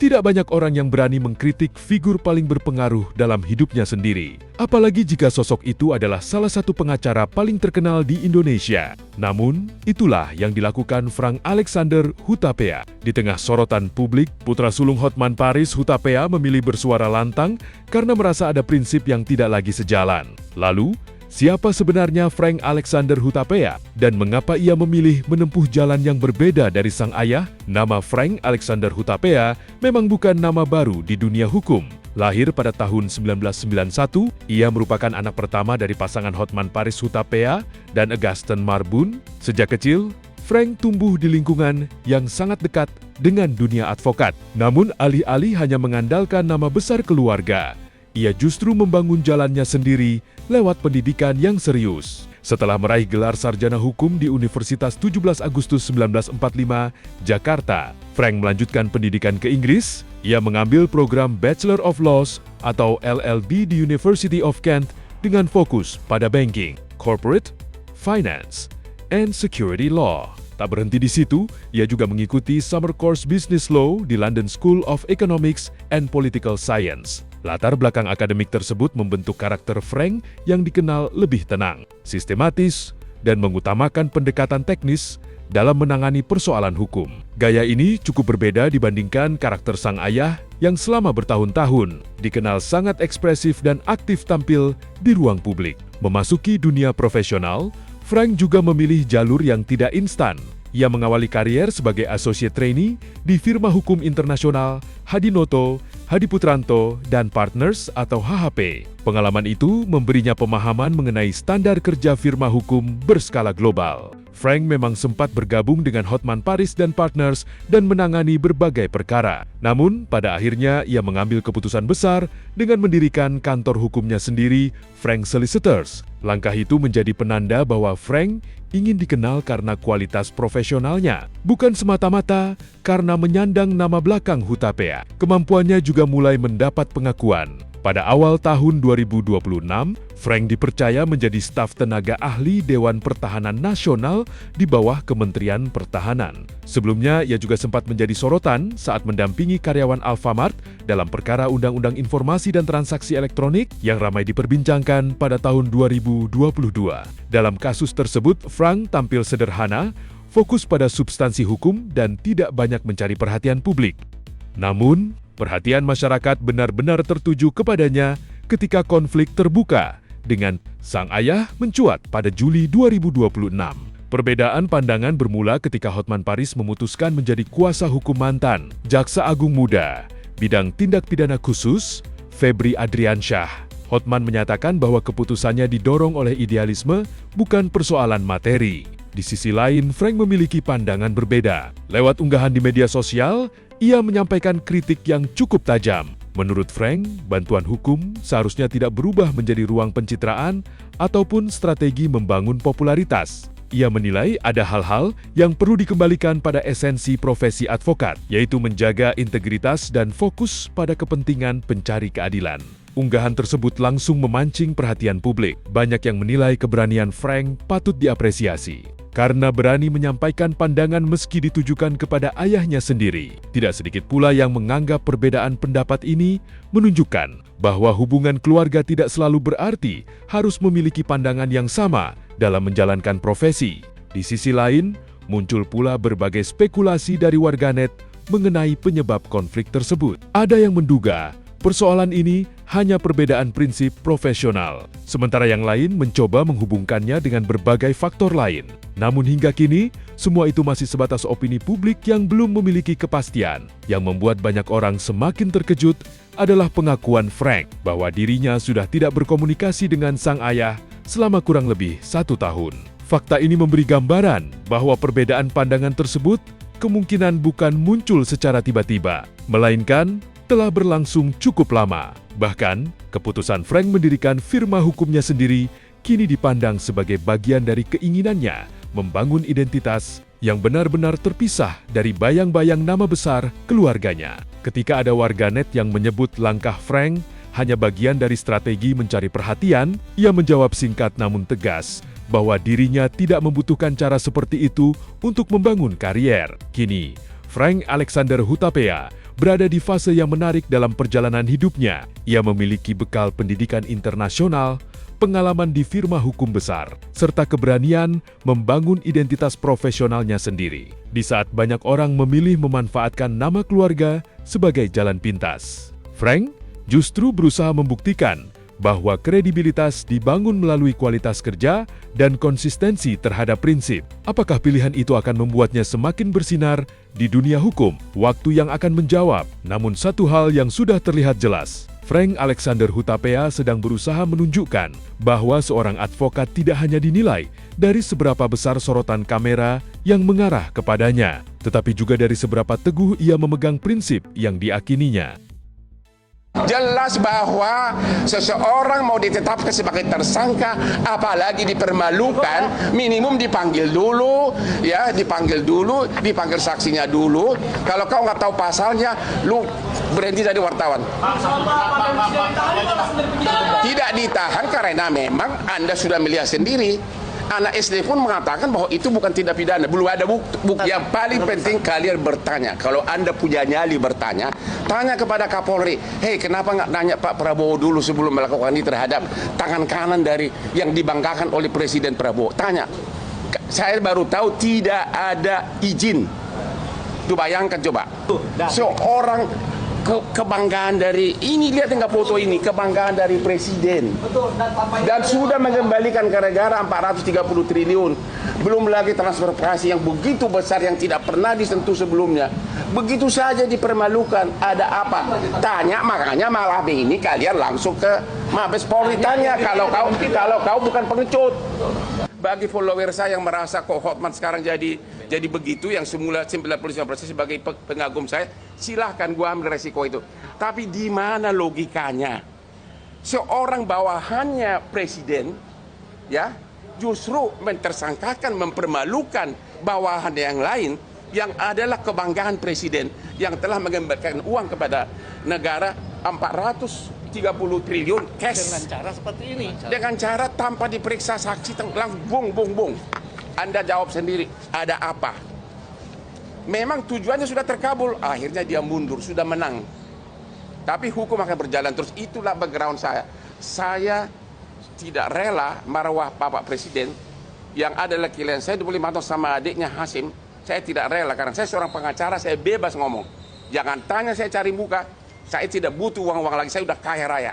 Tidak banyak orang yang berani mengkritik figur paling berpengaruh dalam hidupnya sendiri. Apalagi jika sosok itu adalah salah satu pengacara paling terkenal di Indonesia. Namun, itulah yang dilakukan Frank Alexander Hutapea. Di tengah sorotan publik, putra sulung Hotman Paris Hutapea memilih bersuara lantang karena merasa ada prinsip yang tidak lagi sejalan. Lalu, siapa sebenarnya Frank Alexander Hutapea dan mengapa ia memilih menempuh jalan yang berbeda dari sang ayah? Nama Frank Alexander Hutapea memang bukan nama baru di dunia hukum. Lahir pada tahun 1991, ia merupakan anak pertama dari pasangan Hotman Paris Hutapea dan Augustin Marbun. Sejak kecil, Frank tumbuh di lingkungan yang sangat dekat dengan dunia advokat. Namun alih-alih hanya mengandalkan nama besar keluarga, ia justru membangun jalannya sendiri lewat pendidikan yang serius. Setelah meraih gelar sarjana hukum di Universitas 17 Agustus 1945, Jakarta, Frank melanjutkan pendidikan ke Inggris. Ia mengambil program Bachelor of Laws atau LLB di University of Kent dengan fokus pada banking, corporate, finance, and security law. Tak berhenti di situ, ia juga mengikuti Summer Course Business Law di London School of Economics and Political Science. Latar belakang akademik tersebut membentuk karakter Frank yang dikenal lebih tenang, sistematis, dan mengutamakan pendekatan teknis dalam menangani persoalan hukum. Gaya ini cukup berbeda dibandingkan karakter sang ayah yang selama bertahun-tahun dikenal sangat ekspresif dan aktif tampil di ruang publik. Memasuki dunia profesional, Frank juga memilih jalur yang tidak instan. Ia mengawali karier sebagai associate trainee di firma hukum internasional Hadinoto, Hadiputranto, dan Partners atau HHP. Pengalaman itu memberinya pemahaman mengenai standar kerja firma hukum berskala global. Frank memang sempat bergabung dengan Hotman Paris dan Partners dan menangani berbagai perkara. Namun, pada akhirnya ia mengambil keputusan besar dengan mendirikan kantor hukumnya sendiri, Frank Solicitors. Langkah itu menjadi penanda bahwa Frank ingin dikenal karena kualitas profesionalnya, bukan semata-mata karena menyandang nama belakang Hutapea. Kemampuannya juga mulai mendapat pengakuan. Pada awal tahun 2026, Frank dipercaya menjadi staf tenaga ahli Dewan Pertahanan Nasional di bawah Kementerian Pertahanan. Sebelumnya, ia juga sempat menjadi sorotan saat mendampingi karyawan Alfamart dalam perkara Undang-Undang Informasi dan Transaksi Elektronik yang ramai diperbincangkan pada tahun 2022. Dalam kasus tersebut, Frank tampil sederhana, fokus pada substansi hukum dan tidak banyak mencari perhatian publik. Namun, perhatian masyarakat benar-benar tertuju kepadanya ketika konflik terbuka dengan sang ayah mencuat pada Juli 2026. Perbedaan pandangan bermula ketika Hotman Paris memutuskan menjadi kuasa hukum mantan Jaksa Agung Muda bidang tindak pidana khusus Febri Adriansyah. Hotman menyatakan bahwa keputusannya didorong oleh idealisme, bukan persoalan materi. Di sisi lain, Frank memiliki pandangan berbeda. Lewat unggahan di media sosial, ia menyampaikan kritik yang cukup tajam. Menurut Frank, bantuan hukum seharusnya tidak berubah menjadi ruang pencitraan ataupun strategi membangun popularitas. Ia menilai ada hal-hal yang perlu dikembalikan pada esensi profesi advokat, yaitu menjaga integritas dan fokus pada kepentingan pencari keadilan. Unggahan tersebut langsung memancing perhatian publik. Banyak yang menilai keberanian Frank patut diapresiasi karena berani menyampaikan pandangan meski ditujukan kepada ayahnya sendiri. Tidak sedikit pula yang menganggap perbedaan pendapat ini menunjukkan bahwa hubungan keluarga tidak selalu berarti harus memiliki pandangan yang sama dalam menjalankan profesi. Di sisi lain, muncul pula berbagai spekulasi dari warganet mengenai penyebab konflik tersebut. Ada yang menduga persoalan ini hanya perbedaan prinsip profesional, sementara yang lain mencoba menghubungkannya dengan berbagai faktor lain. Namun hingga kini, semua itu masih sebatas opini publik yang belum memiliki kepastian. Yang membuat banyak orang semakin terkejut adalah pengakuan Frank bahwa dirinya sudah tidak berkomunikasi dengan sang ayah selama kurang lebih 1 tahun. Fakta ini memberi gambaran bahwa perbedaan pandangan tersebut kemungkinan bukan muncul secara tiba-tiba, melainkan telah berlangsung cukup lama. Bahkan, keputusan Frank mendirikan firma hukumnya sendiri kini dipandang sebagai bagian dari keinginannya membangun identitas yang benar-benar terpisah dari bayang-bayang nama besar keluarganya. Ketika ada warganet yang menyebut langkah Frank hanya bagian dari strategi mencari perhatian, ia menjawab singkat namun tegas bahwa dirinya tidak membutuhkan cara seperti itu untuk membangun karier. Kini, Frank Alexander Hutapea berada di fase yang menarik dalam perjalanan hidupnya. Ia memiliki bekal pendidikan internasional, pengalaman di firma hukum besar, serta keberanian membangun identitas profesionalnya sendiri. Di saat banyak orang memilih memanfaatkan nama keluarga sebagai jalan pintas, Frank justru berusaha membuktikan bahwa kredibilitas dibangun melalui kualitas kerja dan konsistensi terhadap prinsip. Apakah pilihan itu akan membuatnya semakin bersinar di dunia hukum? Waktu yang akan menjawab. Namun satu hal yang sudah terlihat jelas, Frank Alexander Hutapea sedang berusaha menunjukkan bahwa seorang advokat tidak hanya dinilai dari seberapa besar sorotan kamera yang mengarah kepadanya, tetapi juga dari seberapa teguh ia memegang prinsip yang diakininya. Jelas bahwa seseorang mau ditetapkan sebagai tersangka, apalagi dipermalukan, minimum dipanggil dulu, dipanggil saksinya dulu. Kalau kau nggak tahu pasalnya, lu berhenti jadi wartawan. Tidak ditahan karena memang Anda sudah melihat sendiri. Anak SD pun mengatakan bahwa itu bukan tindak pidana, belum ada bukti. Yang paling penting kalian bertanya. Kalau Anda punya nyali bertanya, tanya kepada Kapolri. Hei, kenapa nggak nanya Pak Prabowo dulu sebelum melakukan ini terhadap tangan kanan dari yang dibanggakan oleh Presiden Prabowo? Tanya. Saya baru tahu tidak ada izin. Itu bayangkan coba. Seorang kebanggaan dari ini, lihat nggak foto ini, kebanggaan dari presiden, dan sudah mengembalikan ke negara 430 triliun, belum lagi transfer prasi yang begitu besar yang tidak pernah disentuh sebelumnya, begitu saja dipermalukan. Ada apa? Tanya. Makanya malam ini kalian langsung ke Mabes Polri tanya, kalau kau bukan pengecut. Bagi follower saya yang merasa kok Hotman sekarang jadi begitu, yang semula 95% sebagai pengagum saya, silahkan gua ambil resiko itu. Tapi di mana logikanya? Seorang bawahannya presiden, ya, justru mentersangkakan, mempermalukan bawahan yang lain, yang adalah kebanggaan presiden yang telah mengembalikan uang kepada negara 430 triliun cash. Dengan cara seperti ini. Dengan cara tanpa diperiksa saksi, langsung bung. Anda jawab sendiri, ada apa? Memang tujuannya sudah terkabul, akhirnya dia mundur, sudah menang. Tapi hukum akan berjalan terus. Itulah background saya. Saya tidak rela marwah Bapak Presiden yang adalah klien saya 25 tahun sama adiknya Hasim. Saya tidak rela karena saya seorang pengacara, saya bebas ngomong. Jangan tanya saya cari muka. Saya tidak butuh uang-uang lagi, saya udah kaya raya.